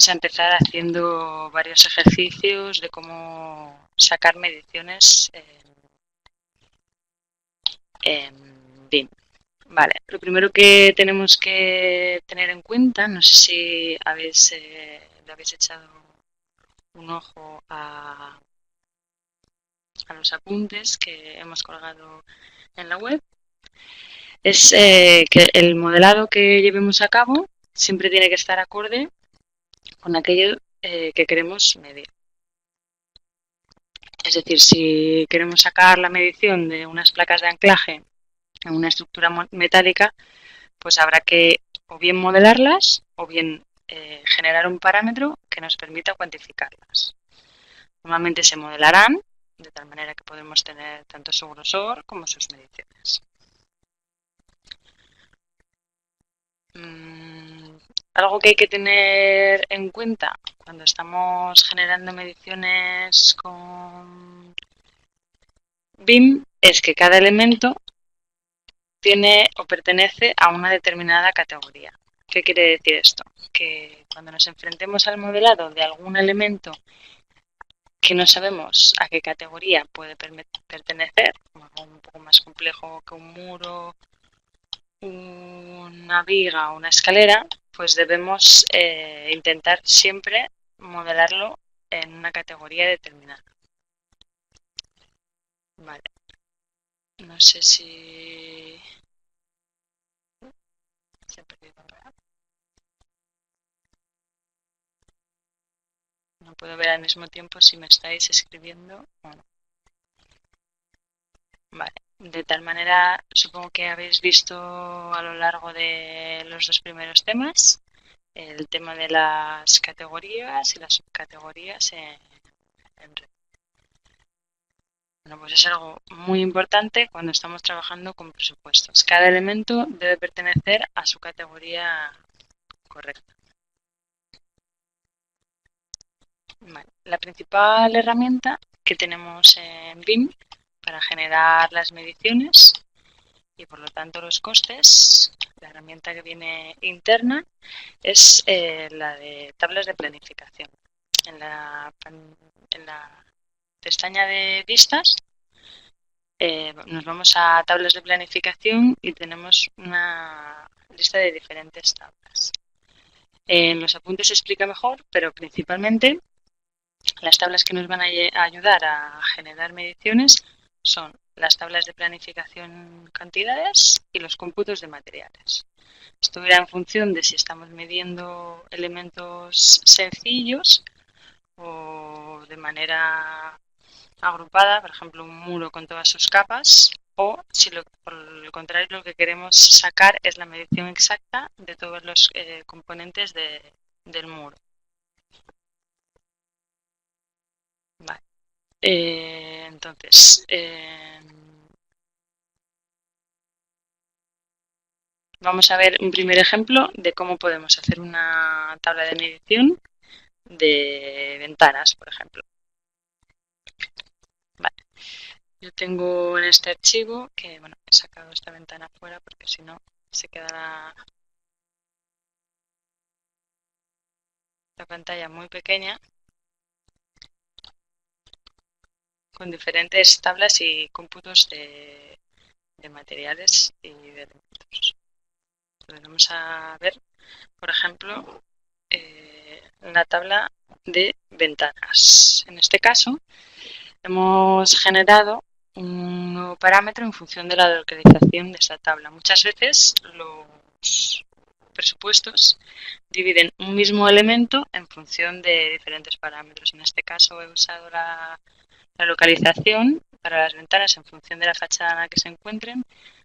vamos a empezar haciendo varios ejercicios de cómo sacar mediciones en BIM. Vale, lo primero que tenemos que tener en cuenta, no sé si le habéis echado un ojo a los apuntes que hemos colgado en la web, es que el modelado que llevemos a cabo siempre tiene que estar acorde con aquello que queremos medir. Es decir, si queremos sacar la medición de unas placas de anclaje en una estructura metálica, pues habrá que o bien modelarlas o bien generar un parámetro que nos permita cuantificarlas. Normalmente se modelarán de tal manera que podemos tener tanto su grosor como sus mediciones. Algo que hay que tener en cuenta cuando estamos generando mediciones con BIM es que cada elemento tiene o pertenece a una determinada categoría. ¿Qué quiere decir esto? Que cuando nos enfrentemos al modelado de algún elemento que no sabemos a qué categoría puede pertenecer, algo un poco más complejo que un muro, una viga o una escalera, pues debemos intentar siempre modelarlo en una categoría determinada. Vale. No sé si se ha perdido. No puedo ver al mismo tiempo si me estáis escribiendo o no. Vale. De tal manera, supongo que habéis visto a lo largo de los dos primeros temas el tema de las categorías y las subcategorías en red. Bueno, pues es algo muy importante cuando estamos trabajando con presupuestos. Cada elemento debe pertenecer a su categoría correcta. Vale. La principal herramienta que tenemos en BIM para generar las mediciones y por lo tanto los costes, la herramienta que viene interna es la de tablas de planificación. En la pestaña de vistas nos vamos a tablas de planificación y tenemos una lista de diferentes tablas. En los apuntes se explica mejor, pero principalmente las tablas que nos van a ayudar a generar mediciones son las tablas de planificación cantidades y los cómputos de materiales. Esto irá en función de si estamos midiendo elementos sencillos o de manera agrupada, por ejemplo, un muro con todas sus capas, o si por el contrario lo que queremos sacar es la medición exacta de todos los componentes del muro. Vale. Entonces, vamos a ver un primer ejemplo de cómo podemos hacer una tabla de medición de ventanas, por ejemplo. Vale. Yo tengo en este archivo que, bueno, he sacado esta ventana fuera porque si no se queda la pantalla muy pequeña con diferentes tablas y cómputos de materiales y de elementos. Entonces vamos a ver, por ejemplo, la tabla de ventanas. En este caso, hemos generado un nuevo parámetro en función de la localización de esta tabla. Muchas veces los presupuestos dividen un mismo elemento en función de diferentes parámetros. En este caso he usado la localización para las ventanas en función de la fachada en la que se encuentren,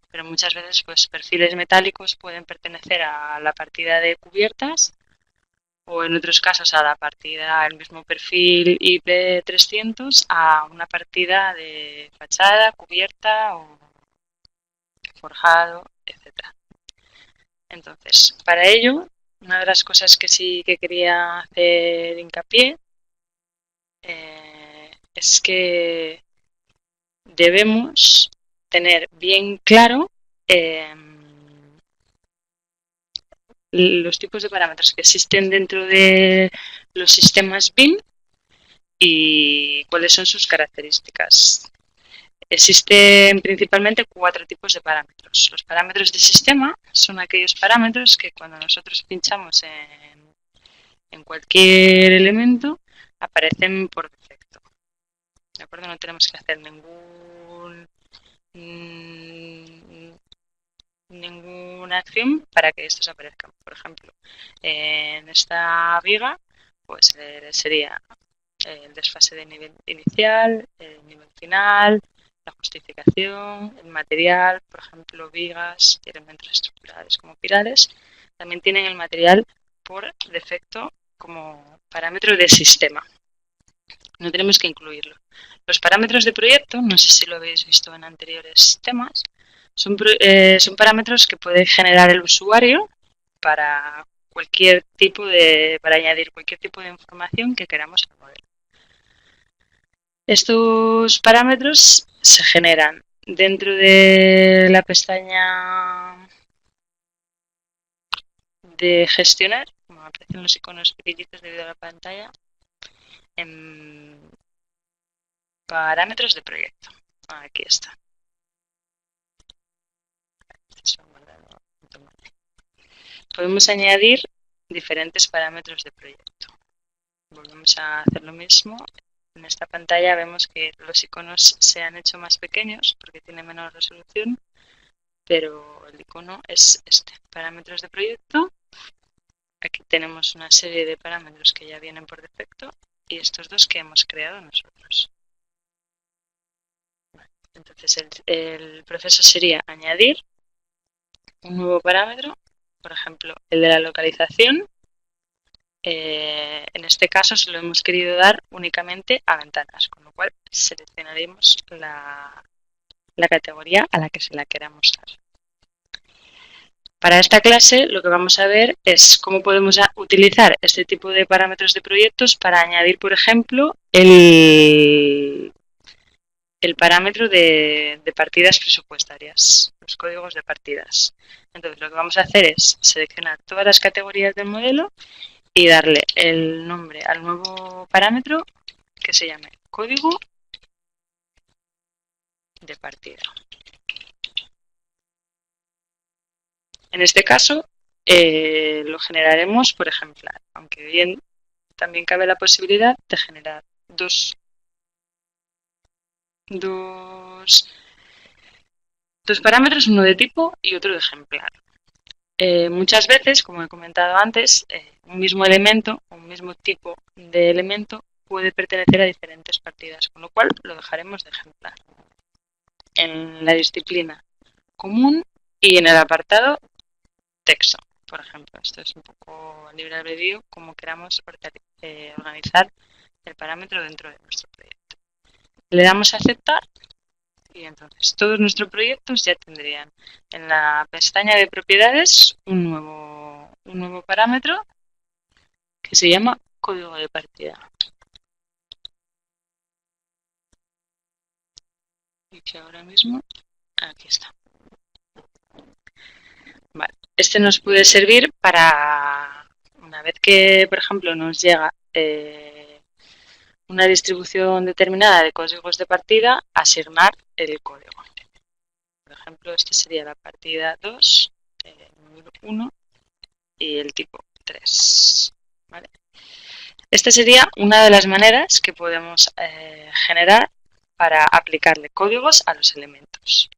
pero muchas veces pues perfiles metálicos pueden pertenecer a la partida de cubiertas o en otros casos a la partida, al mismo perfil IP300 a una partida de fachada, cubierta o forjado, etcétera. Entonces, para ello, una de las cosas que sí que quería hacer hincapié es que debemos tener bien claro los tipos de parámetros que existen dentro de los sistemas BIM y cuáles son sus características. Existen principalmente 4 tipos de parámetros. Los parámetros de sistema son aquellos parámetros que cuando nosotros pinchamos en cualquier elemento aparecen por defecto. ¿De acuerdo? No tenemos que hacer ninguna acción para que estos aparezcan. Por ejemplo, en esta viga pues sería el desfase de nivel inicial, el nivel final, la justificación, el material, por ejemplo, vigas y elementos estructurales como pilares, también tienen el material por defecto como parámetro de sistema. No tenemos que incluirlo. Los parámetros de proyecto, no sé si lo habéis visto en anteriores temas, son parámetros que puede generar el usuario para añadir cualquier tipo de información que queramos al modelo. Estos parámetros se generan dentro de la pestaña de gestionar, como aparecen los iconos pequeñitos debido a la pantalla, en parámetros de proyecto. Aquí está. Podemos añadir diferentes parámetros de proyecto. Volvemos a hacer lo mismo. En esta pantalla vemos que los iconos se han hecho más pequeños porque tiene menor resolución, pero el icono es este, parámetros de proyecto. Aquí tenemos una serie de parámetros que ya vienen por defecto y estos dos que hemos creado nosotros. Entonces el proceso sería añadir un nuevo parámetro, por ejemplo el de la localización. En este caso se lo hemos querido dar únicamente a ventanas, con lo cual seleccionaremos la categoría a la que se la queramos dar. Para esta clase lo que vamos a ver es cómo podemos utilizar este tipo de parámetros de proyectos para añadir, por ejemplo, el parámetro de partidas presupuestarias, los códigos de partidas. Entonces lo que vamos a hacer es seleccionar todas las categorías del modelo y darle el nombre al nuevo parámetro que se llame código de partida. En este caso lo generaremos por ejemplar, aunque bien también cabe la posibilidad de generar dos parámetros, uno de tipo y otro de ejemplar. Muchas veces, como he comentado antes, un mismo elemento, un mismo tipo de elemento puede pertenecer a diferentes partidas, con lo cual lo dejaremos de ejemplar. En la disciplina común y en el apartado texto, por ejemplo. Esto es un poco libre albedrío, como queramos organizar el parámetro dentro de nuestro proyecto. Le damos a aceptar y entonces todos nuestros proyectos ya tendrían en la pestaña de propiedades un nuevo parámetro que se llama código de partida. Y que ahora mismo, aquí está. Vale. Este nos puede servir para, una vez que, por ejemplo, nos llega una distribución determinada de códigos de partida, asignar el código. Por ejemplo, este sería la partida 2, el número 1 y el tipo 3. ¿Vale? Esta sería una de las maneras que podemos generar para aplicarle códigos a los elementos.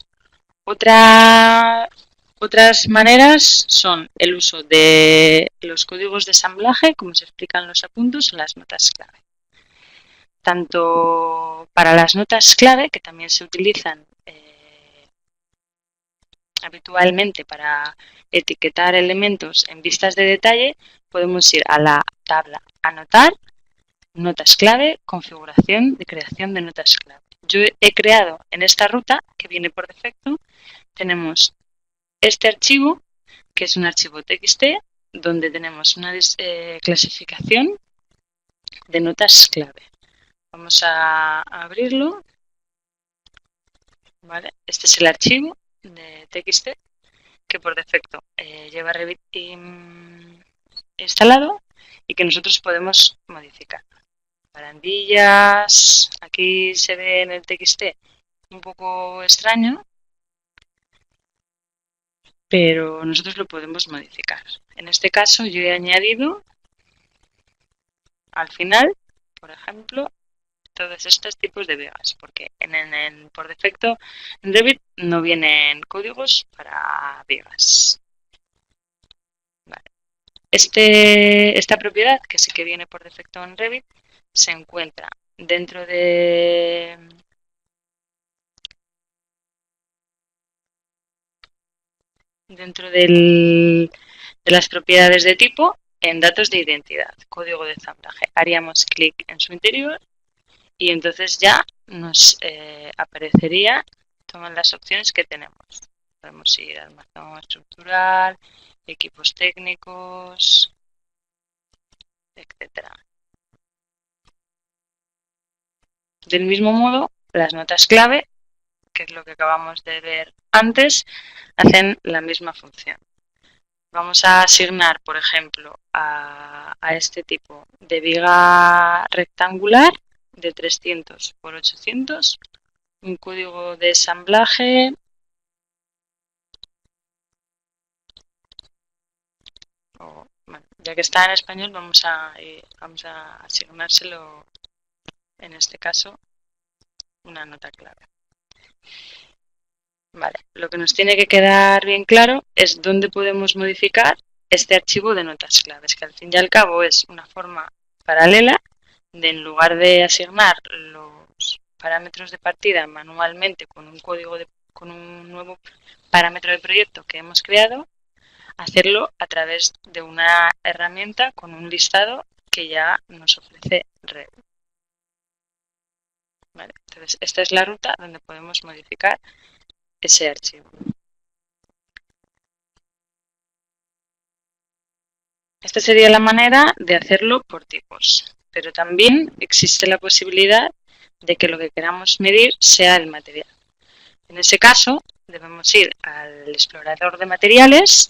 Otras maneras son el uso de los códigos de ensamblaje, como se explican en los apuntes, o las notas clave. Tanto para las notas clave, que también se utilizan habitualmente para etiquetar elementos en vistas de detalle, podemos ir a la tabla Anotar, Notas clave, Configuración de creación de notas clave. Yo he creado en esta ruta, que viene por defecto, tenemos este archivo, que es un archivo TXT, donde tenemos una clasificación de notas clave. Vamos a abrirlo. ¿Vale? Este es el archivo de TXT que por defecto lleva Revit instalado y que nosotros podemos modificar. Barandillas, aquí se ve en el TXT un poco extraño, pero nosotros lo podemos modificar. En este caso yo he añadido al final, por ejemplo, todos estos tipos de vigas, porque por defecto en Revit no vienen códigos para vigas. Vale. Esta propiedad, que sí que viene por defecto en Revit, se encuentra dentro de las propiedades de tipo en datos de identidad, código de ensamblaje. Haríamos clic en su interior y entonces ya nos aparecería todas las opciones que tenemos. Podemos ir al almacén estructural, equipos técnicos, etcétera. Del mismo modo, las notas clave, que es lo que acabamos de ver antes, hacen la misma función. Vamos a asignar, por ejemplo, a este tipo de viga rectangular de 300 por 800 un código de ensamblaje bueno, ya que está en español vamos a asignárselo en este caso una nota clave. Vale, lo que nos tiene que quedar bien claro es dónde podemos modificar este archivo de notas claves, que al fin y al cabo es una forma paralela de, en lugar de asignar los parámetros de partida manualmente con con un nuevo parámetro de proyecto que hemos creado, hacerlo a través de una herramienta con un listado que ya nos ofrece Revit. ¿Vale? Entonces, esta es la ruta donde podemos modificar ese archivo. Esta sería la manera de hacerlo por tipos, pero también existe la posibilidad de que lo que queramos medir sea el material. En ese caso, debemos ir al explorador de materiales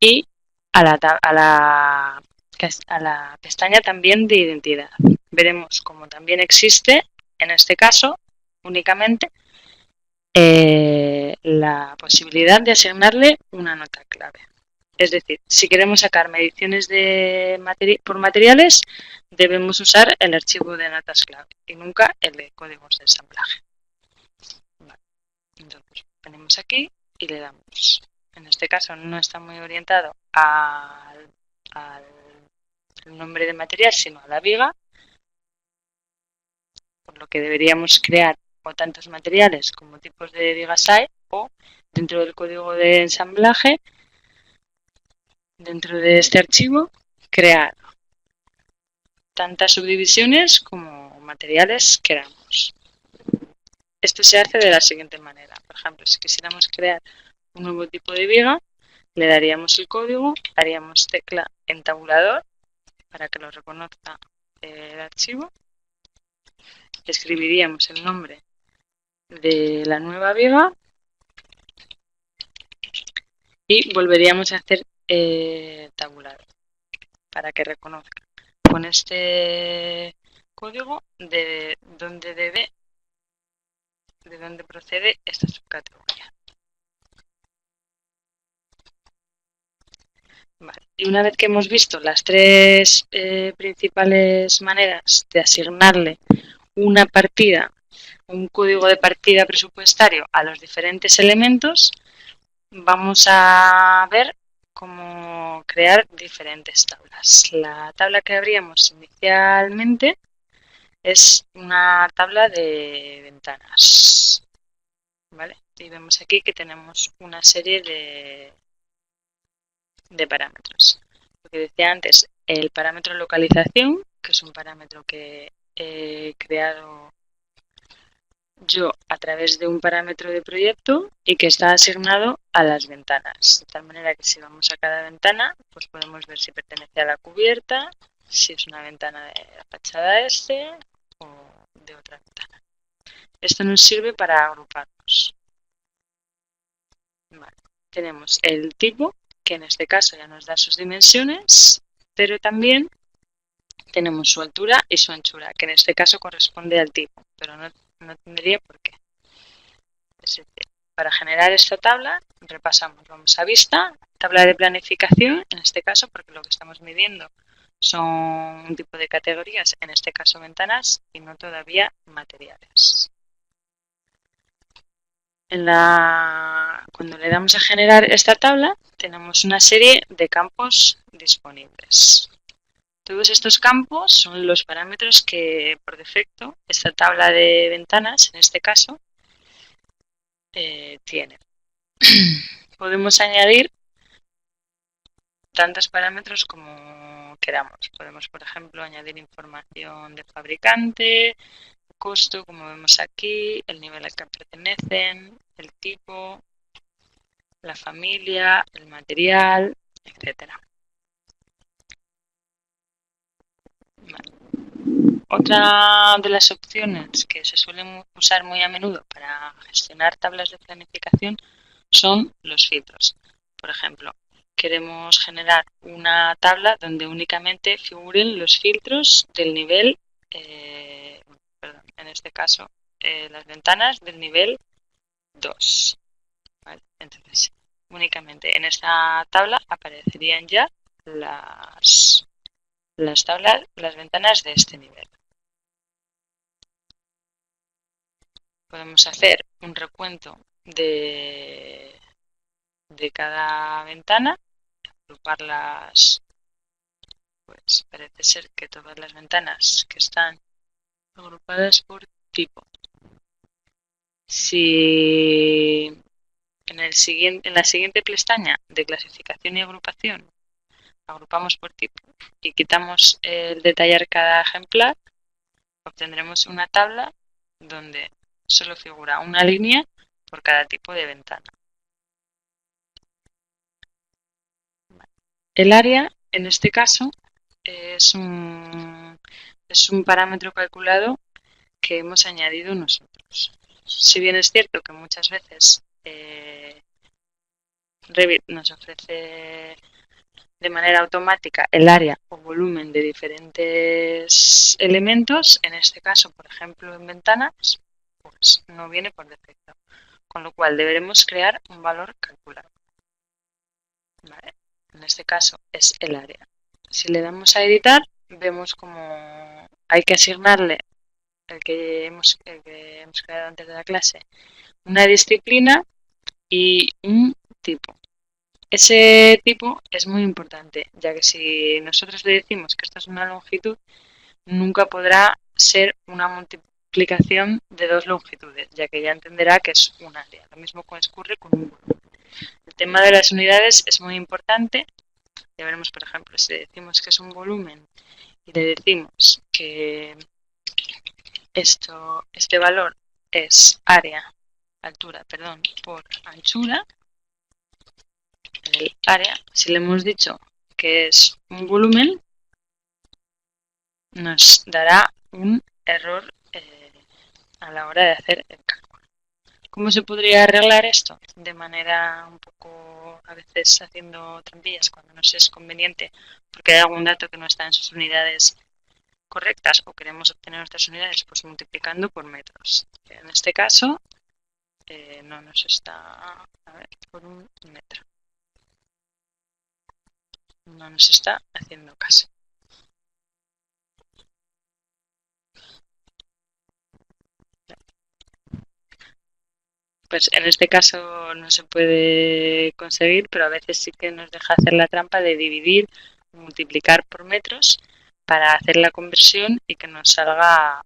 y a la pestaña también de identidad. Veremos cómo también existe, en este caso, únicamente la posibilidad de asignarle una nota clave. Es decir, si queremos sacar mediciones por materiales, debemos usar el archivo de notas clave y nunca el de códigos de ensamblaje. Vale. Entonces, venimos aquí y le damos. En este caso no está muy orientado al nombre de material, sino a la viga, por lo que deberíamos crear o tantos materiales como tipos de vigas hay, o dentro del código de ensamblaje, dentro de este archivo, crear tantas subdivisiones como materiales queramos. Esto se hace de la siguiente manera. Por ejemplo, si quisiéramos crear un nuevo tipo de viga, le daríamos el código, haríamos tecla en tabulador para que lo reconozca el archivo, escribiríamos el nombre de la nueva viga y volveríamos a hacer tabulador para que reconozca con este código de dónde procede esta subcategoría. Vale. Y una vez que hemos visto las tres principales maneras de asignarle una partida, un código de partida presupuestario a los diferentes elementos, vamos a ver cómo crear diferentes tablas. La tabla que abríamos inicialmente es una tabla de ventanas. ¿Vale? Y vemos aquí que tenemos una serie de parámetros. Lo que decía antes, el parámetro localización, que es un parámetro que he creado yo a través de un parámetro de proyecto y que está asignado a las ventanas. De tal manera que si vamos a cada ventana, pues podemos ver si pertenece a la cubierta, si es una ventana de la fachada este o de otra ventana. Esto nos sirve para agruparnos. Vale. tenemos el tipo, que en este caso ya nos da sus dimensiones, pero también tenemos su altura y su anchura, que en este caso corresponde al tipo, pero no tendría por qué. Es decir, para generar esta tabla, repasamos, vamos a vista, tabla de planificación, en este caso, porque lo que estamos midiendo son un tipo de categorías, en este caso ventanas, y no todavía materiales. Cuando le damos a generar esta tabla, tenemos una serie de campos disponibles. Todos estos campos son los parámetros que por defecto esta tabla de ventanas, en este caso, tiene. Podemos añadir tantos parámetros como queramos. Podemos, por ejemplo, añadir información de fabricante, costo, como vemos aquí, el nivel al que pertenecen, el tipo, la familia, el material, etcétera. Vale. Otra de las opciones que se suelen usar muy a menudo para gestionar tablas de planificación son los filtros. Por ejemplo, queremos generar una tabla donde únicamente figuren los filtros del nivel, perdón, en este caso las ventanas del nivel 2. ¿Vale? Entonces, únicamente en esta tabla aparecerían ya las ventanas de este nivel. Podemos hacer un recuento de cada ventana, agruparlas, pues parece ser que todas las ventanas que están agrupadas por tipo. Si en la siguiente pestaña de clasificación y agrupación agrupamos por tipo y quitamos el detallar cada ejemplar, obtendremos una tabla donde solo figura una línea por cada tipo de ventana. El área, en este caso, es un parámetro calculado que hemos añadido nosotros. Si bien es cierto que muchas veces Revit nos ofrece de manera automática el área o volumen de diferentes elementos, en este caso, por ejemplo, en ventanas, pues no viene por defecto, con lo cual deberemos crear un valor calculado. ¿Vale? En este caso es el área. Si le damos a editar, vemos como hay que asignarle el que hemos creado antes de la clase, una disciplina y un tipo. Ese tipo es muy importante, ya que si nosotros le decimos que esto es una longitud, nunca podrá ser una multiplicación de dos longitudes, ya que ya entenderá que es un área. Lo mismo ocurre con un volumen. El tema de las unidades es muy importante. Ya veremos, por ejemplo, si le decimos que es un volumen y le decimos que este valor es altura, por anchura, el área, si le hemos dicho que es un volumen, nos dará un error a la hora de hacer el cálculo. ¿Cómo se podría arreglar esto? De manera un poco, a veces haciendo trampillas cuando no es conveniente, porque hay algún dato que no está en sus unidades correctas o queremos obtener nuestras unidades, pues multiplicando por metros. En este caso no nos está, a ver, por un metro. No nos está haciendo caso. Pues en este caso no se puede conseguir, pero a veces sí que nos deja hacer la trampa de dividir, multiplicar por metros para hacer la conversión y que nos salga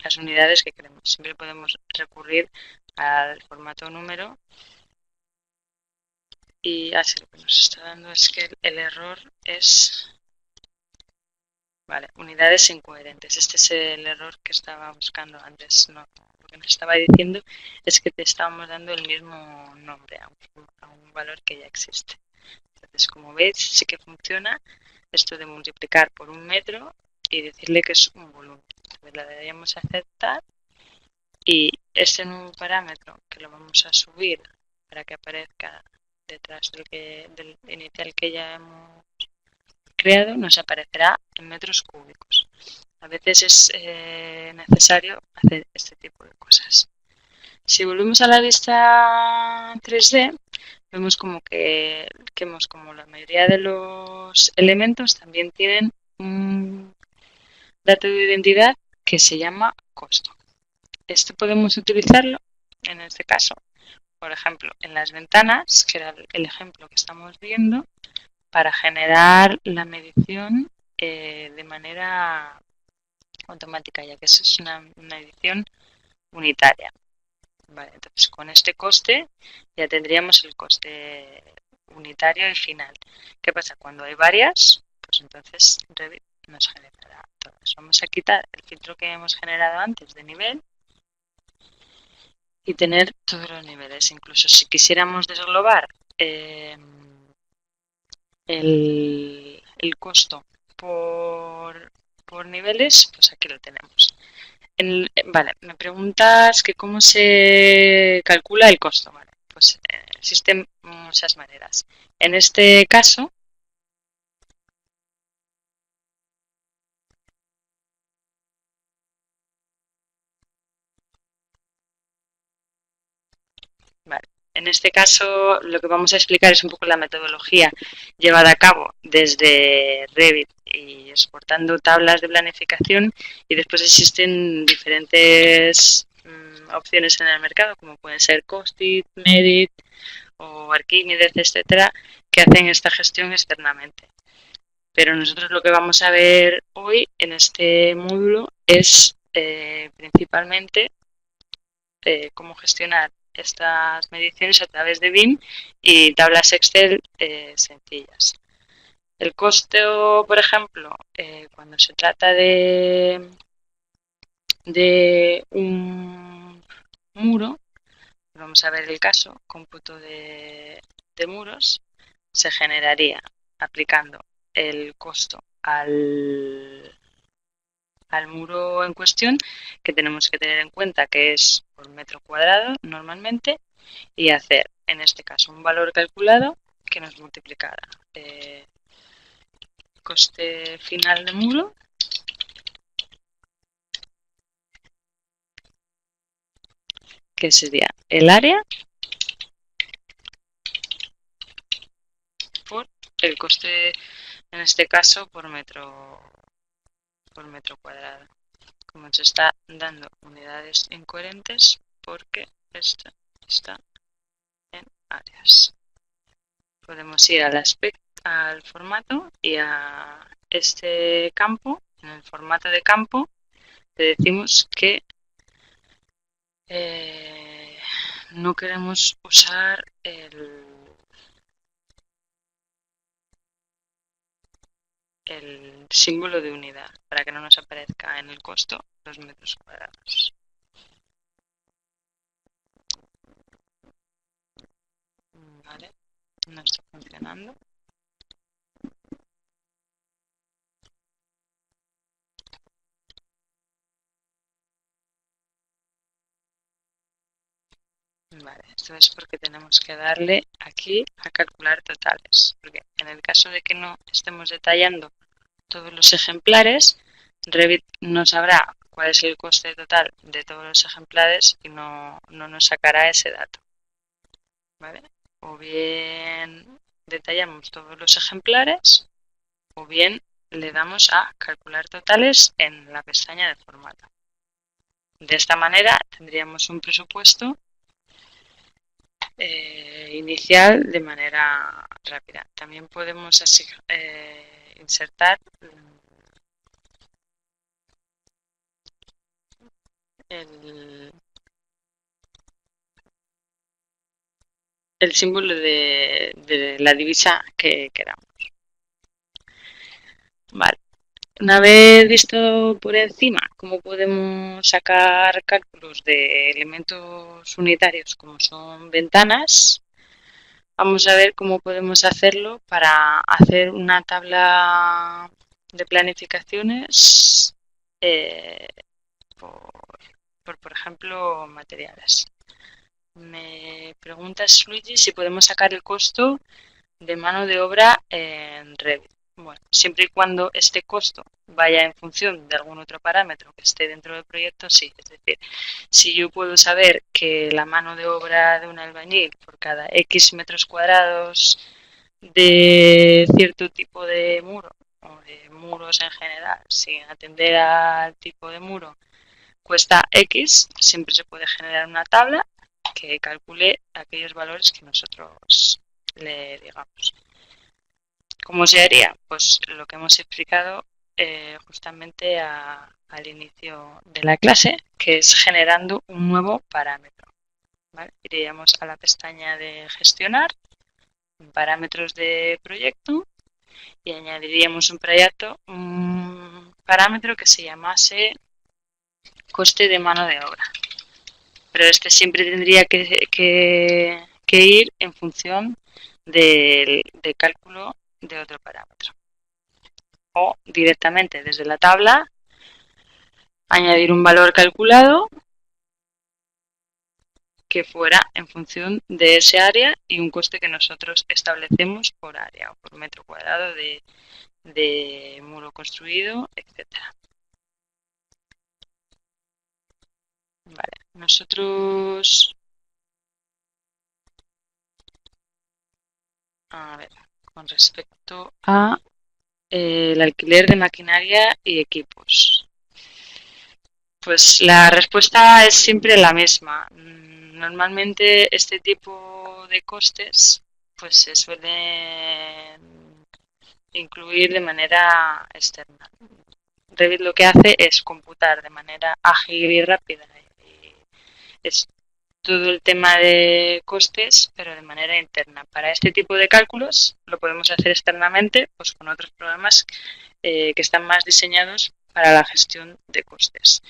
las unidades que queremos. Siempre podemos recurrir al formato número y así lo que nos está dando es que el error es unidades incoherentes. Este es el error que estaba buscando antes. No, lo que nos estaba diciendo es que te estábamos dando el mismo nombre a un valor que ya existe. Entonces, como veis, sí que funciona esto de multiplicar por un metro y decirle que es un volumen. Entonces, le daríamos a aceptar y este nuevo parámetro que lo vamos a subir para que aparezca detrás del inicial que ya hemos creado, nos aparecerá en metros cúbicos. A veces es necesario hacer este tipo de cosas. Si volvemos a la vista 3D, vemos como la mayoría de los elementos también tienen un dato de identidad que se llama costo. Esto podemos utilizarlo, en este caso, por ejemplo, en las ventanas, que era el ejemplo que estamos viendo, para generar la medición de manera automática, ya que eso es una edición unitaria. Vale, entonces con este coste ya tendríamos el coste unitario y final. ¿Qué pasa? Cuando hay varias, pues entonces Revit nos generará todas. Vamos a quitar el filtro que hemos generado antes de nivel y tener todos los niveles. Incluso si quisiéramos desglobar el costo por niveles, pues aquí lo tenemos. Vale, me preguntas que cómo se calcula el costo. Vale, pues existen muchas maneras. En este caso, vale, en este caso lo que vamos a explicar es un poco la metodología llevada a cabo desde Revit y exportando tablas de planificación, y después existen diferentes opciones en el mercado como pueden ser Costit, Medit o Archimedes, etcétera, que hacen esta gestión externamente. Pero nosotros lo que vamos a ver hoy en este módulo es principalmente cómo gestionar estas mediciones a través de BIM y tablas Excel sencillas. El costo, por ejemplo, cuando se trata de un muro, vamos a ver el caso, cómputo de muros, se generaría aplicando el costo al muro en cuestión, que tenemos que tener en cuenta que es por metro cuadrado normalmente, y hacer en este caso un valor calculado que nos multiplicara coste final de muro que sería el área por el coste, en este caso por metro cuadrado. Como se está dando unidades incoherentes porque esta está en áreas. Podemos ir al formato y a este campo, en el formato de campo, le decimos que no queremos usar el símbolo de unidad para que no nos aparezca en el costo los metros cuadrados. Vale, no está funcionando. Vale, esto es porque tenemos que darle aquí a calcular totales, porque en el caso de que no estemos detallando todos los ejemplares, Revit no sabrá cuál es el coste total de todos los ejemplares y no nos sacará ese dato. ¿Vale? O bien detallamos todos los ejemplares o bien le damos a calcular totales en la pestaña de formato. De esta manera tendríamos un presupuesto inicial de manera rápida. También podemos así, insertar el símbolo de la divisa que queramos. Vale. Una vez visto por encima cómo podemos sacar cálculos de elementos unitarios como son ventanas, vamos a ver cómo podemos hacerlo para hacer una tabla de planificaciones por ejemplo, materiales. Me preguntas, Luigi, si podemos sacar el costo de mano de obra en Revit. Bueno, siempre y cuando este costo vaya en función de algún otro parámetro que esté dentro del proyecto, sí. Es decir, si yo puedo saber que la mano de obra de un albañil por cada X metros cuadrados de cierto tipo de muro o de muros en general, sin atender al tipo de muro, cuesta X, siempre se puede generar una tabla que calcule aquellos valores que nosotros le digamos. ¿Cómo se haría? Pues lo que hemos explicado justamente al inicio de la clase, que es generando un nuevo parámetro. ¿Vale? Iríamos a la pestaña de gestionar, parámetros de proyecto, y añadiríamos un parámetro que se llamase coste de mano de obra. Pero este siempre tendría que ir en función del cálculo de otro parámetro. O directamente desde la tabla añadir un valor calculado que fuera en función de ese área y un coste que nosotros establecemos por área o por metro cuadrado de muro construido, etcétera. Vale, nosotros, a ver, con respecto a el alquiler de maquinaria y equipos. Pues la respuesta es siempre la misma. Normalmente este tipo de costes pues se suelen incluir de manera externa. Revit lo que hace es computar de manera ágil y rápida. Y es todo el tema de costes, pero de manera interna. Para este tipo de cálculos lo podemos hacer externamente pues con otros programas que están más diseñados para la gestión de costes.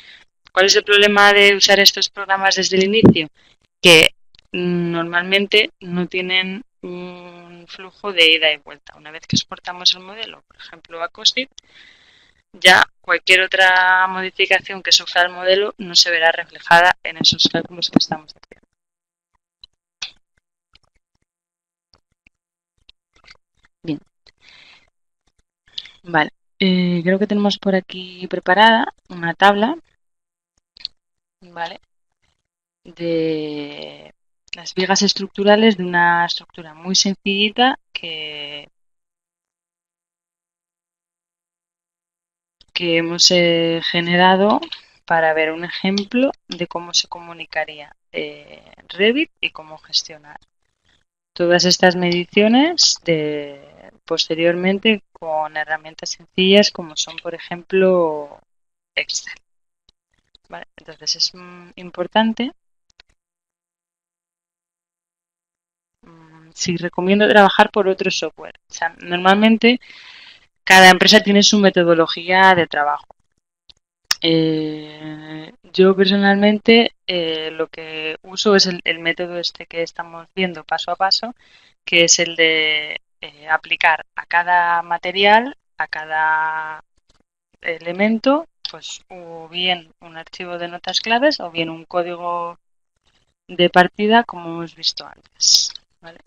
¿Cuál es el problema de usar estos programas desde el inicio? Que normalmente no tienen un flujo de ida y vuelta. Una vez que exportamos el modelo, por ejemplo a COSIT, ya cualquier otra modificación que sufra el modelo no se verá reflejada en esos cálculos que estamos haciendo. Bien, vale. Creo que tenemos por aquí preparada una tabla, ¿vale? De las vigas estructurales de una estructura muy sencillita que hemos generado para ver un ejemplo de cómo se comunicaría Revit y cómo gestionar todas estas mediciones posteriormente con herramientas sencillas como son, por ejemplo, Excel. ¿Vale? Entonces es importante. Sí, recomiendo trabajar por otro software. O sea, normalmente cada empresa tiene su metodología de trabajo. Yo personalmente lo que uso es el método este que estamos viendo paso a paso, que es el de aplicar a cada material, a cada elemento, pues o bien un archivo de notas claves o bien un código de partida como hemos visto antes. ¿Vale?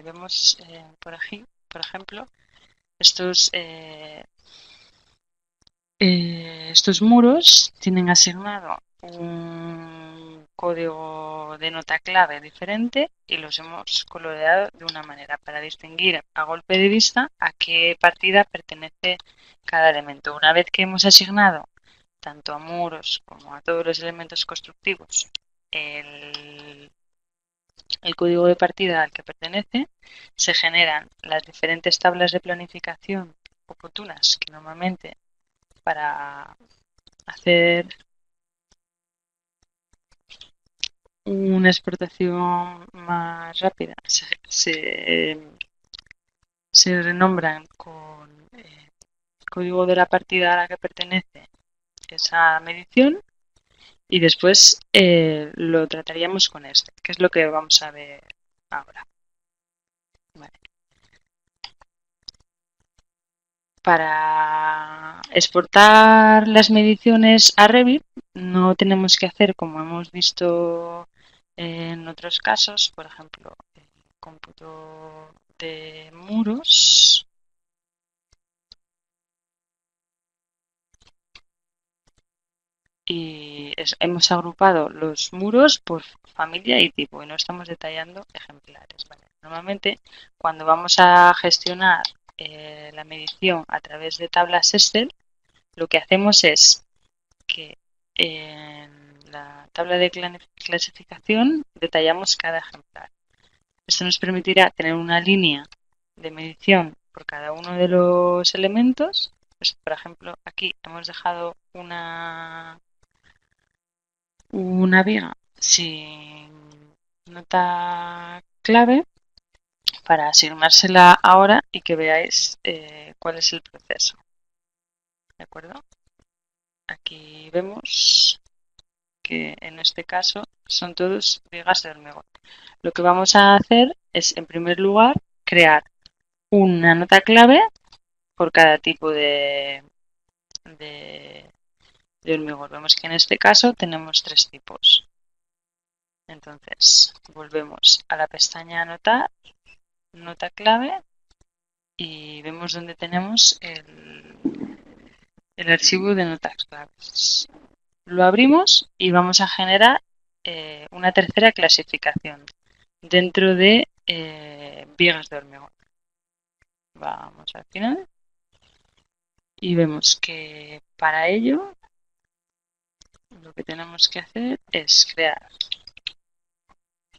Vemos por aquí, por ejemplo, estos estos muros tienen asignado un código de nota clave diferente y los hemos coloreado de una manera para distinguir a golpe de vista a qué partida pertenece cada elemento. Una vez que hemos asignado tanto a muros como a todos los elementos constructivos el código de partida al que pertenece, se generan las diferentes tablas de planificación oportunas que normalmente para hacer una exportación más rápida se renombran con el código de la partida a la que pertenece esa medición y después lo trataríamos con este, que es lo que vamos a ver ahora. Vale. Para exportar las mediciones a Revit no tenemos que hacer como hemos visto En otros casos, por ejemplo, el cómputo de muros, y hemos agrupado los muros por familia y tipo y no estamos detallando ejemplares. ¿Vale? Normalmente, cuando vamos a gestionar la medición a través de tablas Excel, lo que hacemos es que en la tabla de clasificación detallamos cada ejemplar. Esto nos permitirá tener una línea de medición por cada uno de los elementos. Pues, por ejemplo, aquí hemos dejado una viga sin nota clave para asignársela ahora y que veáis cuál es el proceso. ¿De acuerdo? Aquí vemos que en este caso son todos vigas de hormigón. Lo que vamos a hacer es, en primer lugar, crear una nota clave por cada tipo de, de hormigón. Vemos que en este caso tenemos 3 tipos. Entonces, volvemos a la pestaña Anotar, nota clave, y vemos donde tenemos el archivo de notas claves. Lo abrimos y vamos a generar una tercera clasificación dentro de vigas de hormigón. Vamos al final y vemos que para ello lo que tenemos que hacer es crear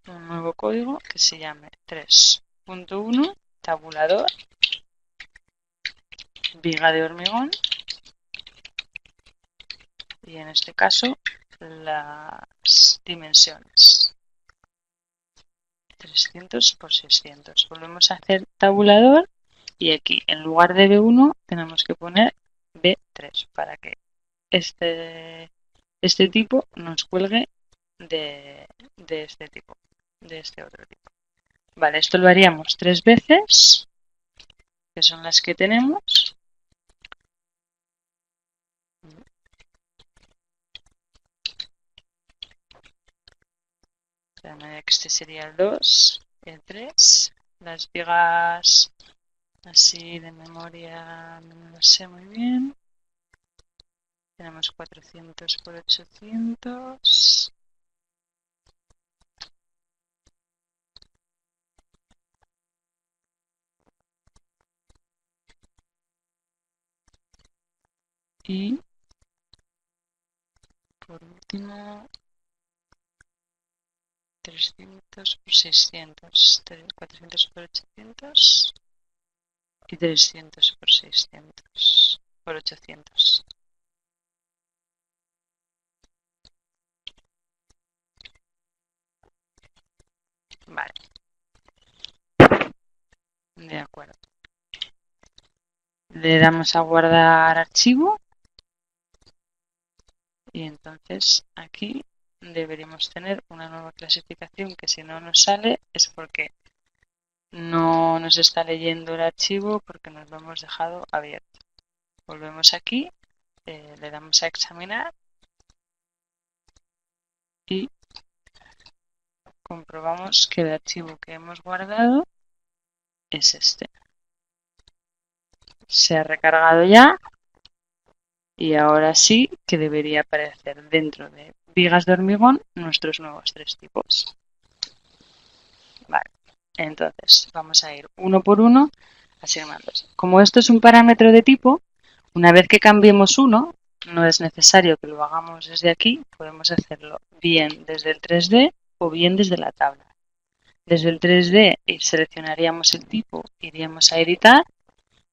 un nuevo código que se llame 3.1 tabulador viga de hormigón y en este caso las dimensiones 300 por 600. Volvemos a hacer tabulador y aquí en lugar de B1 tenemos que poner B3 para que este tipo nos cuelgue de este tipo, de este otro tipo. Vale, esto lo haríamos 3 veces, que son las que tenemos. De manera que este sería el 2, el 3. Las vigas así de memoria no lo sé muy bien. Tenemos 400 por 800. Y por último 300 por 600, 400 por 800 y 300 por 600 por 800. Vale, de acuerdo. Le damos a guardar archivo y entonces aquí deberíamos tener una nueva clasificación que si no nos sale es porque no nos está leyendo el archivo porque nos lo hemos dejado abierto. Volvemos aquí, le damos a examinar y comprobamos que el archivo que hemos guardado es este. Se ha recargado ya y ahora sí que debería aparecer dentro de vigas de hormigón nuestros nuevos 3 tipos. Vale, entonces vamos a ir uno por uno asignándose. Como esto es un parámetro de tipo, una vez que cambiemos uno, no es necesario que lo hagamos desde aquí, podemos hacerlo bien desde el 3D o bien desde la tabla. Desde el 3D seleccionaríamos el tipo, iríamos a editar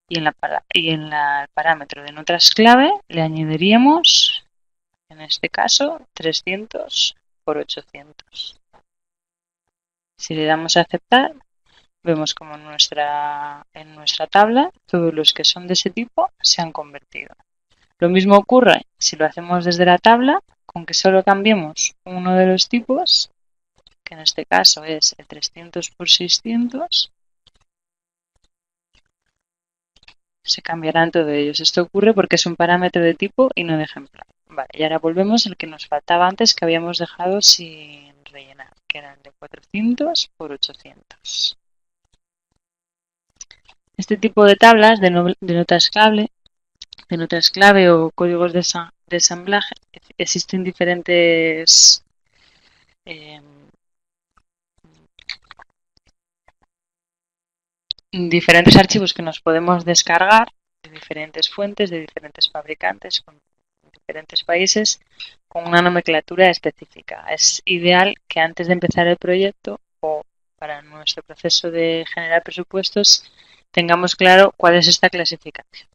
y en el parámetro de notas clave le añadiríamos, en este caso, 300 por 800. Si le damos a aceptar, vemos como en nuestra tabla todos los que son de ese tipo se han convertido. Lo mismo ocurre si lo hacemos desde la tabla, con que solo cambiemos uno de los tipos, que en este caso es el 300 por 600, se cambiarán todos ellos. Esto ocurre porque es un parámetro de tipo y no de ejemplar. Vale, y ahora volvemos al que nos faltaba antes, que habíamos dejado sin rellenar, que era el de 400 por 800. Este tipo de tablas de notas clave o códigos de ensamblaje, existen diferentes archivos que nos podemos descargar de diferentes fuentes, de diferentes fabricantes, con diferentes países, con una nomenclatura específica. Es ideal que antes de empezar el proyecto o para nuestro proceso de generar presupuestos tengamos claro cuál es esta clasificación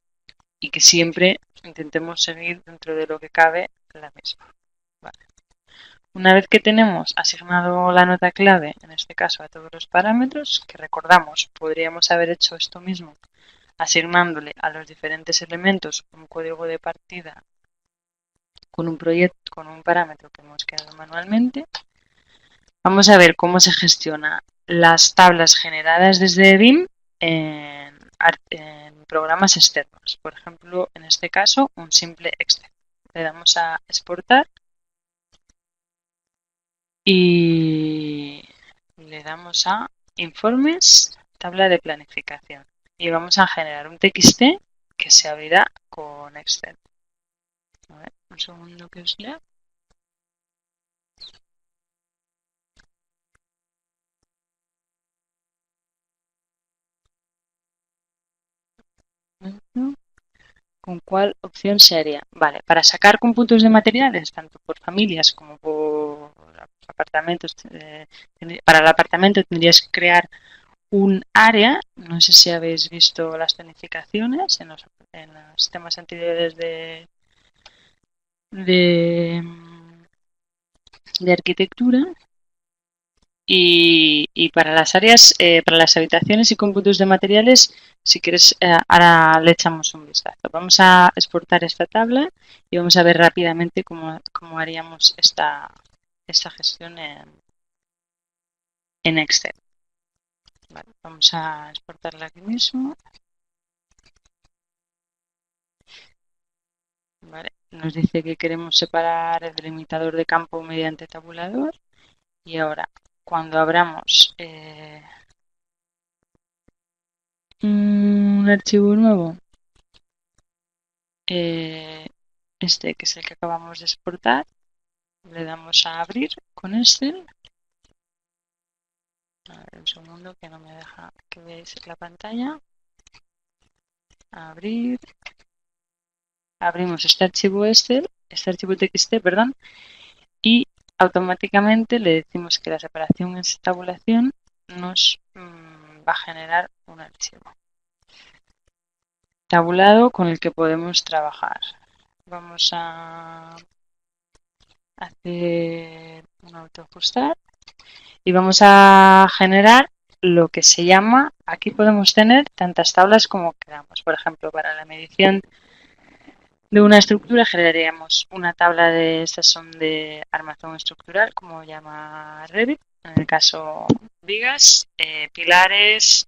y que siempre intentemos seguir dentro de lo que cabe la misma. Vale. Una vez que tenemos asignado la nota clave, en este caso a todos los parámetros, que recordamos, podríamos haber hecho esto mismo asignándole a los diferentes elementos un código de partida con un parámetro que hemos creado manualmente. Vamos a ver cómo se gestiona las tablas generadas desde BIM en programas externos. Por ejemplo, en este caso, un simple Excel. Le damos a exportar y le damos a informes, tabla de planificación. Y vamos a generar un TXT que se abrirá con Excel. A ver, un segundo que os lea. ¿Con cuál opción se haría? Vale, para sacar cómputos de materiales, tanto por familias como por apartamentos, para el apartamento tendrías que crear un área. No sé si habéis visto las planificaciones en los temas anteriores de, de arquitectura. Y para las áreas, para las habitaciones y cómputos de materiales, si quieres, ahora le echamos un vistazo. Vamos a exportar esta tabla y vamos a ver rápidamente cómo haríamos esta gestión en Excel. Vale, vamos a exportarla aquí mismo. Vale, nos dice que queremos separar el delimitador de campo mediante tabulador. Y ahora, cuando abramos un archivo nuevo, este que es el que acabamos de exportar, le damos a abrir con Excel. A ver, un segundo que no me deja que veáis la pantalla. Abrir. Abrimos este archivo Excel, este archivo TXT, perdón, y automáticamente le decimos que la separación es tabulación nos va a generar un archivo tabulado con el que podemos trabajar. Vamos a hacer un autoajustar y vamos a generar lo que se llama, aquí podemos tener tantas tablas como queramos. Por ejemplo, para la medición de una estructura generaríamos una tabla de estas son de armazón estructural, como llama Revit, en el caso vigas, pilares,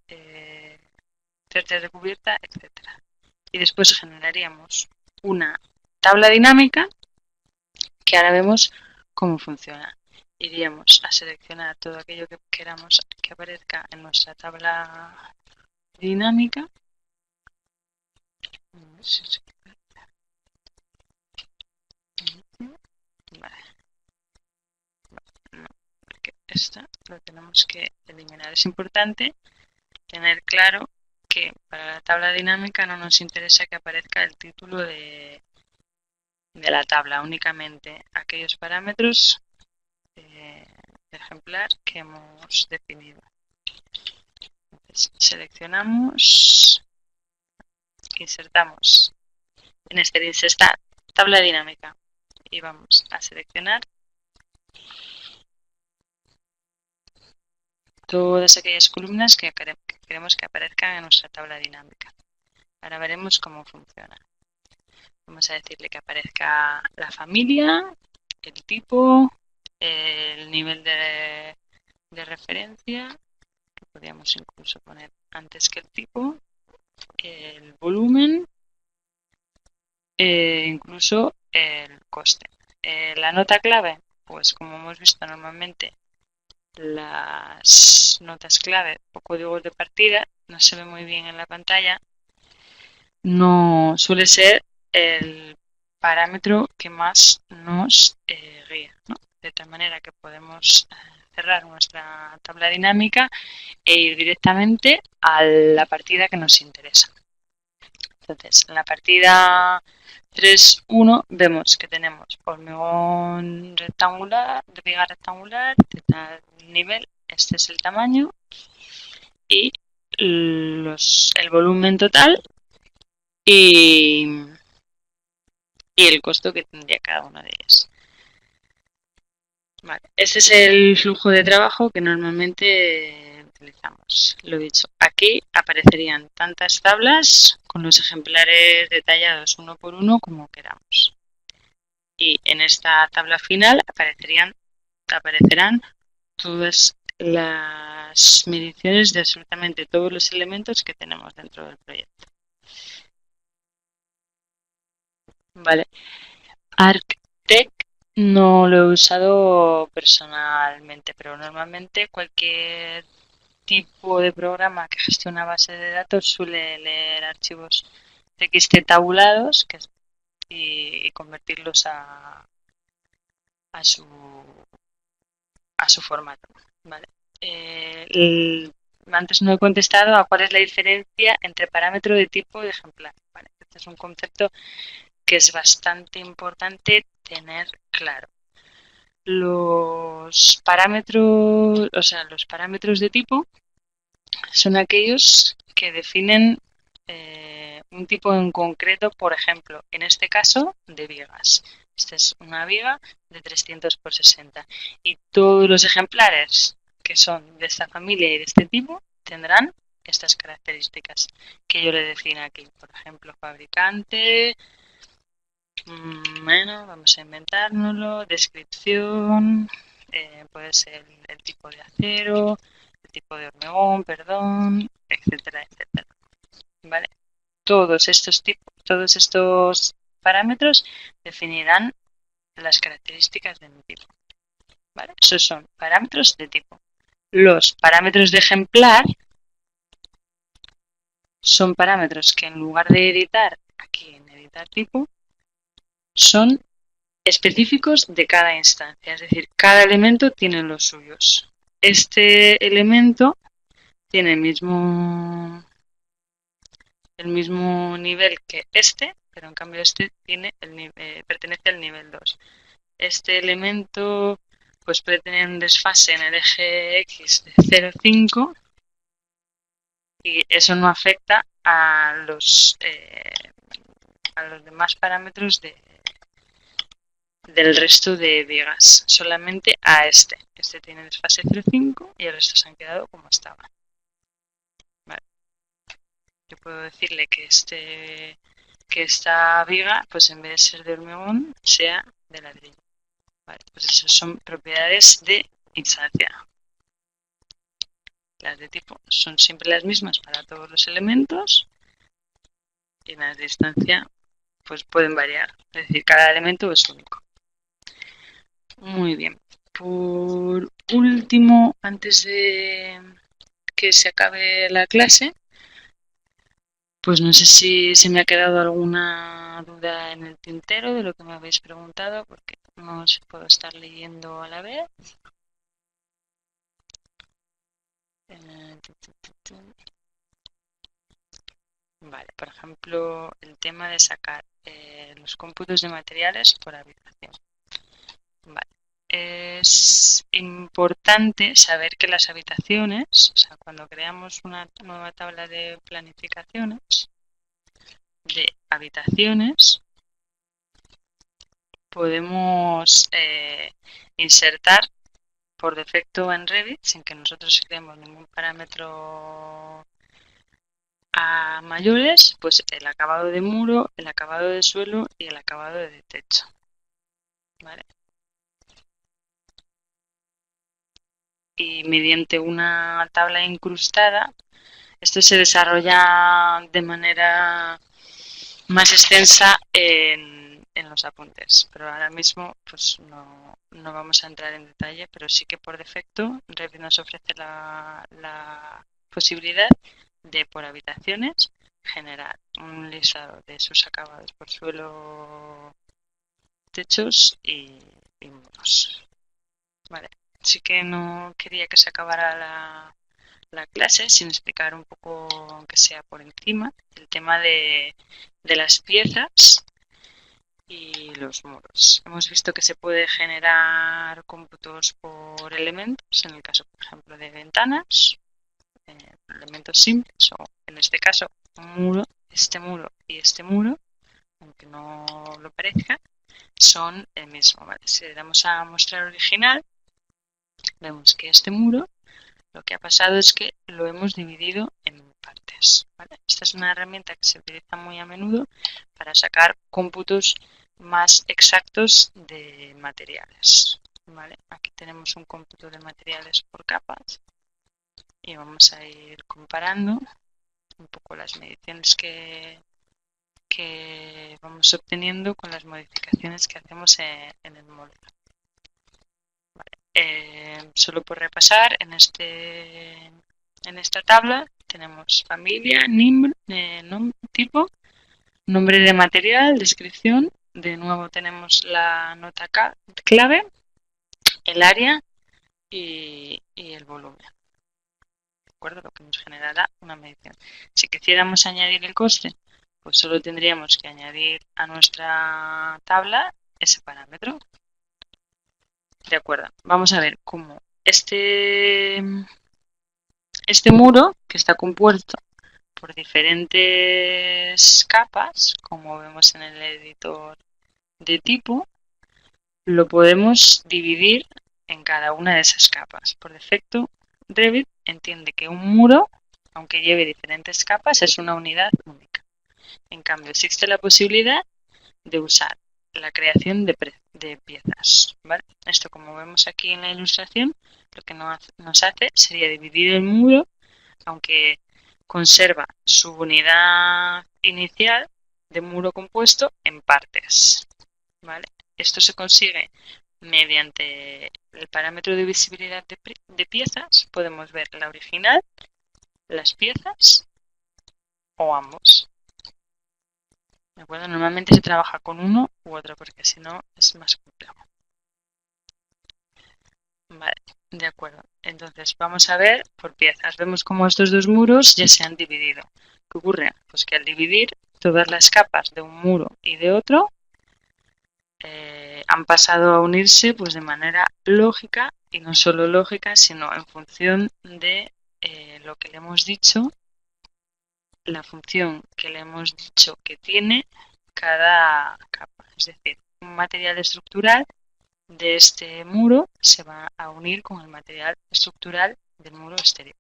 cercas de cubierta, etcétera. Y después generaríamos una tabla dinámica que ahora vemos cómo funciona. Iríamos a seleccionar todo aquello que queramos que aparezca en nuestra tabla dinámica. Vale. No, porque esta lo tenemos que eliminar. Es importante tener claro que para la tabla dinámica no nos interesa que aparezca el título de la tabla, únicamente aquellos parámetros de ejemplar que hemos definido. Entonces, seleccionamos, insertamos en este insertar tabla dinámica y vamos a seleccionar todas aquellas columnas que queremos que aparezcan en nuestra tabla dinámica. Ahora veremos cómo funciona. Vamos a decirle que aparezca la familia, el tipo, el nivel de referencia, que podríamos incluso poner antes que el tipo, el volumen, incluso el coste. La nota clave, pues como hemos visto normalmente las notas clave o códigos de partida, no se ve muy bien en la pantalla, no suele ser el parámetro que más nos guía, ¿no? De tal manera que podemos cerrar nuestra tabla dinámica e ir directamente a la partida que nos interesa. Entonces, en la partida 3.1 vemos que tenemos hormigón rectangular, de viga rectangular, de tal nivel, este es el tamaño, y el volumen total y el costo que tendría cada una de ellas. Vale. Este es el flujo de trabajo que normalmente utilizamos. Lo dicho, aquí aparecerían tantas tablas con los ejemplares detallados uno por uno como queramos. Y en esta tabla final aparecerán todas las mediciones de absolutamente todos los elementos que tenemos dentro del proyecto. Vale. ArcTech no lo he usado personalmente, pero normalmente cualquier tipo de programa que gestiona base de datos suele leer archivos TXT tabulados y convertirlos a su formato. ¿Vale? Antes no he contestado a cuál es la diferencia entre parámetro de tipo y ejemplar. ¿Vale? Este es un concepto que es bastante importante tener claro. Los parámetros de tipo son aquellos que definen un tipo en concreto, por ejemplo, en este caso, de vigas. Esta es una viga de 300 por 60 y todos los ejemplares que son de esta familia y de este tipo tendrán estas características que yo le defino aquí. Por ejemplo, fabricante, bueno, vamos a inventárnoslo, descripción, puede ser el tipo de acero, el tipo de hormigón, perdón, etcétera, etcétera. ¿Vale? Todos estos parámetros definirán las características de mi tipo. ¿Vale? Esos son parámetros de tipo. Los parámetros de ejemplar son parámetros que en lugar de editar aquí en editar tipo, son específicos de cada instancia, es decir, cada elemento tiene los suyos. Este elemento tiene el mismo nivel que este, pero en cambio este tiene pertenece al nivel 2. Este elemento pues puede tener un desfase en el eje X de 0,5 y eso no afecta a los demás parámetros del resto de vigas, solamente a este. Este tiene desfase 0,5 y el resto se han quedado como estaban. Vale. Yo puedo decirle que esta viga, pues en vez de ser de hormigón, sea de ladrillo. Vale, pues esas son propiedades de instancia. Las de tipo son siempre las mismas para todos los elementos y las de instancia pues pueden variar. Es decir, cada elemento es único. Muy bien. Por último, antes de que se acabe la clase, pues no sé si se me ha quedado alguna duda en el tintero de lo que me habéis preguntado, porque no os puedo estar leyendo a la vez. Vale, por ejemplo, el tema de sacar los cómputos de materiales por habitación. Vale. Es importante saber que las habitaciones, o sea, cuando creamos una nueva tabla de planificaciones de habitaciones, podemos insertar por defecto en Revit, sin que nosotros creemos ningún parámetro a mayores, pues el acabado de muro, el acabado de suelo y el acabado de techo. ¿Vale? Y mediante una tabla incrustada, esto se desarrolla de manera más extensa en en los apuntes, pero ahora mismo pues no vamos a entrar en detalle, pero sí que por defecto Revit nos ofrece la posibilidad de por habitaciones generar un listado de sus acabados por suelo, techos y muros. Vale, sí que no quería que se acabara la clase sin explicar un poco, aunque sea por encima, el tema de las piezas y los muros. Hemos visto que se puede generar cómputos por elementos, en el caso, por ejemplo, de ventanas, elementos simples, o en este caso, un muro y este muro, aunque no lo parezca, son el mismo. ¿Vale? Si le damos a mostrar original, vemos que este muro lo que ha pasado es que lo hemos dividido en partes. ¿Vale? Esta es una herramienta que se utiliza muy a menudo para sacar cómputos más exactos de materiales. ¿Vale? Aquí tenemos un cómputo de materiales por capas y vamos a ir comparando un poco las mediciones que vamos obteniendo con las modificaciones que hacemos en el modelo. Solo por repasar, en esta tabla tenemos familia, tipo, nombre de material, descripción. De nuevo tenemos la nota clave, el área y el volumen. ¿De acuerdo? Lo que nos generará una medición. Si quisiéramos añadir el coste, pues solo tendríamos que añadir a nuestra tabla ese parámetro. De acuerdo, vamos a ver cómo este muro, que está compuesto por diferentes capas, como vemos en el editor de tipo, lo podemos dividir en cada una de esas capas. Por defecto, Revit entiende que un muro, aunque lleve diferentes capas, es una unidad única. En cambio, existe la posibilidad de usar la creación de piezas. ¿Vale? Esto, como vemos aquí en la ilustración, lo que nos hace sería dividir el muro, aunque conserva su unidad inicial de muro compuesto en partes. ¿Vale? Esto se consigue mediante el parámetro de visibilidad de piezas. Podemos ver la original, las piezas o ambos. ¿De acuerdo? Normalmente se trabaja con uno u otro porque si no es más complejo. Vale, de acuerdo. Entonces vamos a ver por piezas. Vemos cómo estos dos muros ya se han dividido. ¿Qué ocurre? Pues que al dividir todas las capas de un muro y de otro han pasado a unirse pues de manera lógica, y no solo lógica, sino en función de lo que le hemos dicho, la función que le hemos dicho que tiene cada capa. Es decir, un material estructural de este muro se va a unir con el material estructural del muro exterior.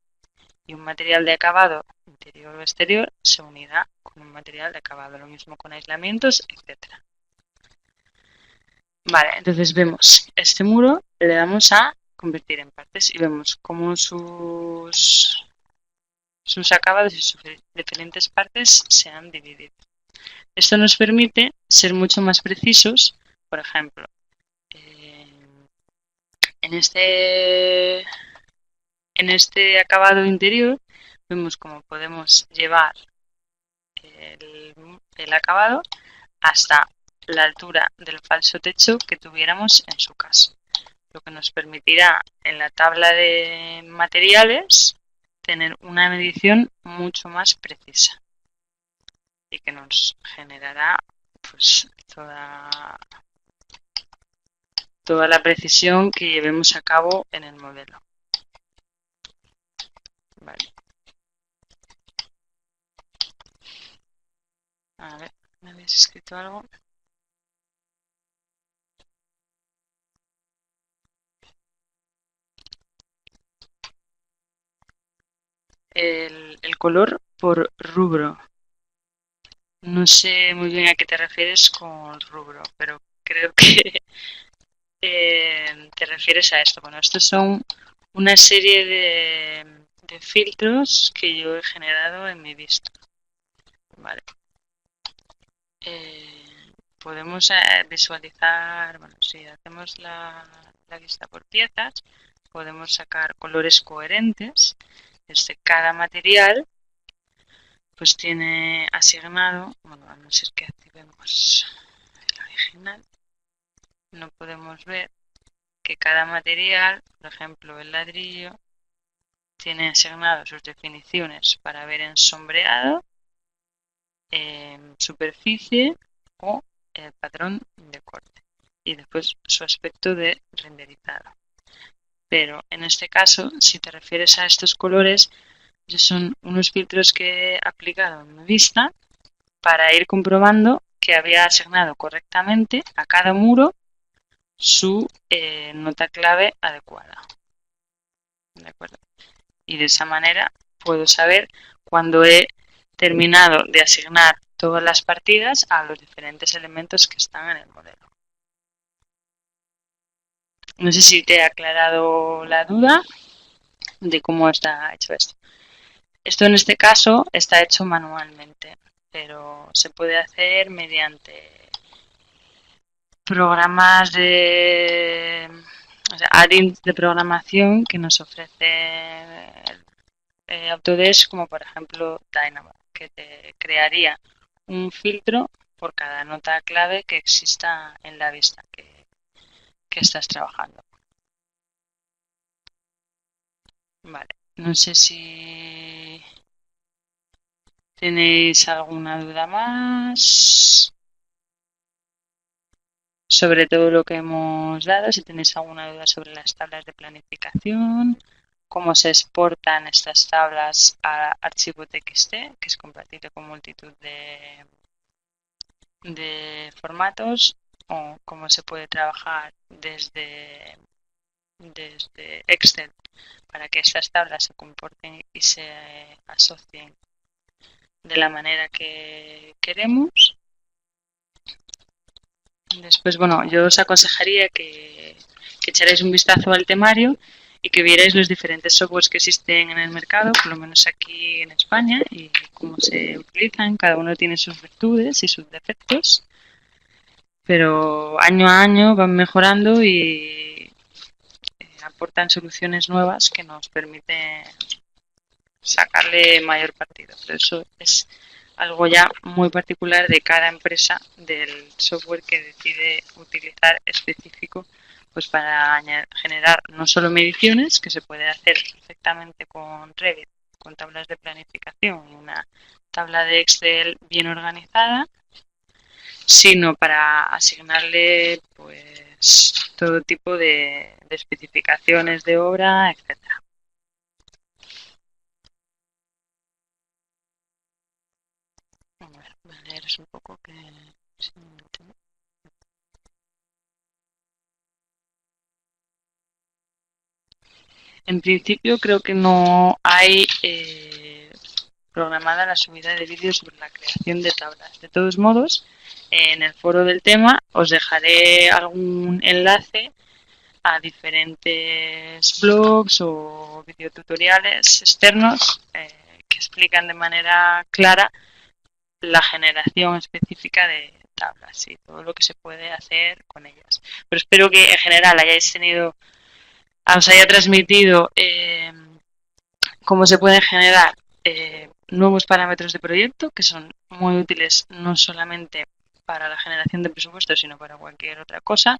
Y un material de acabado interior o exterior se unirá con un material de acabado. Lo mismo con aislamientos, etcétera. Vale, entonces vemos este muro, le damos a convertir en partes y vemos cómo sus acabados y sus diferentes partes se han dividido. Esto nos permite ser mucho más precisos. Por ejemplo, en este acabado interior vemos cómo podemos llevar el acabado hasta la altura del falso techo que tuviéramos en su caso, lo que nos permitirá en la tabla de materiales tener una medición mucho más precisa y que nos generará pues toda la precisión que llevemos a cabo en el modelo. Vale. A ver, ¿me habéis escrito algo? El color por rubro. No sé muy bien a qué te refieres con rubro, pero creo que te refieres a esto. Bueno, estos son una serie de filtros que yo he generado en mi vista. Vale. podemos visualizar, bueno, si hacemos la lista por piezas, podemos sacar colores coherentes. Desde cada material pues tiene asignado, bueno, a no ser que activemos el original, no podemos ver que cada material, por ejemplo el ladrillo, tiene asignado sus definiciones para ver en sombreado, en superficie o el patrón de corte y después su aspecto de renderizado. Pero en este caso, si te refieres a estos colores, son unos filtros que he aplicado en mi vista para ir comprobando que había asignado correctamente a cada muro su nota clave adecuada. ¿De acuerdo? Y de esa manera puedo saber cuando he terminado de asignar todas las partidas a los diferentes elementos que están en el modelo. No sé si te he aclarado la duda de cómo está hecho esto. Esto en este caso está hecho manualmente, pero se puede hacer mediante programas de add-ins de programación que nos ofrece Autodesk, como por ejemplo Dynamo, que te crearía un filtro por cada nota clave que exista en la vista que estás trabajando. Vale, no sé si tenéis alguna duda más sobre todo lo que hemos dado, si tenéis alguna duda sobre las tablas de planificación, cómo se exportan estas tablas a archivo TXT, que es compatible con multitud de formatos, o cómo se puede trabajar desde Excel para que estas tablas se comporten y se asocien de la manera que queremos. Después, bueno, yo os aconsejaría que echarais un vistazo al temario y que vierais los diferentes softwares que existen en el mercado, por lo menos aquí en España, y cómo se utilizan. Cada uno tiene sus virtudes y sus defectos, pero año a año van mejorando y aportan soluciones nuevas que nos permiten sacarle mayor partido. Pero eso es algo ya muy particular de cada empresa del software que decide utilizar específico pues para generar no solo mediciones, que se puede hacer perfectamente con Revit, con tablas de planificación y una tabla de Excel bien organizada, sino para asignarle pues todo tipo de especificaciones de obra, etcétera. Voy a leeros un poco que... En principio creo que no hay programada la subida de vídeos sobre la creación de tablas. De todos modos, en el foro del tema os dejaré algún enlace a diferentes blogs o videotutoriales externos que explican de manera clara la generación específica de tablas y todo lo que se puede hacer con ellas. Pero espero que en general os haya transmitido cómo se pueden generar nuevos parámetros de proyecto que son muy útiles no solamente para la generación de presupuestos, sino para cualquier otra cosa,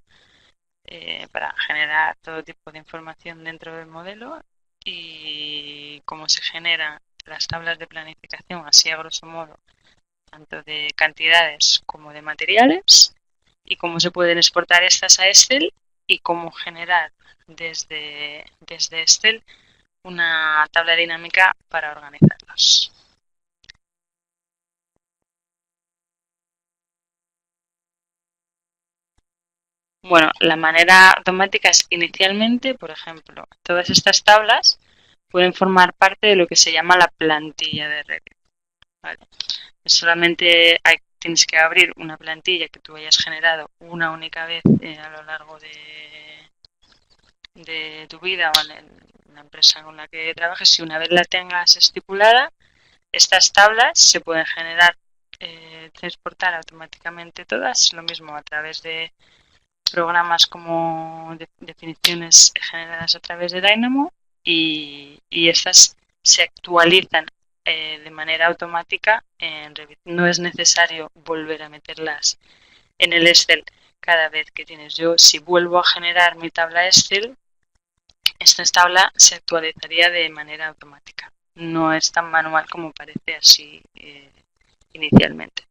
para generar todo tipo de información dentro del modelo y cómo se generan las tablas de planificación, así a grosso modo, tanto de cantidades como de materiales, y cómo se pueden exportar estas a Excel y cómo generar desde Excel una tabla dinámica para organizarlos. Bueno, la manera automática es inicialmente, por ejemplo, todas estas tablas pueden formar parte de lo que se llama la plantilla de Revit. ¿Vale? Solamente tienes que abrir una plantilla que tú hayas generado una única vez a lo largo de tu vida o en la empresa con la que trabajes. Si una vez la tengas estipulada, estas tablas se pueden generar exportar automáticamente todas, lo mismo a través de programas como definiciones generadas a través de Dynamo y estas se actualizan de manera automática en Revit. No es necesario volver a meterlas en el Excel cada vez que tienes. Yo, si vuelvo a generar mi tabla Excel, esta tabla se actualizaría de manera automática. No es tan manual como parece así inicialmente.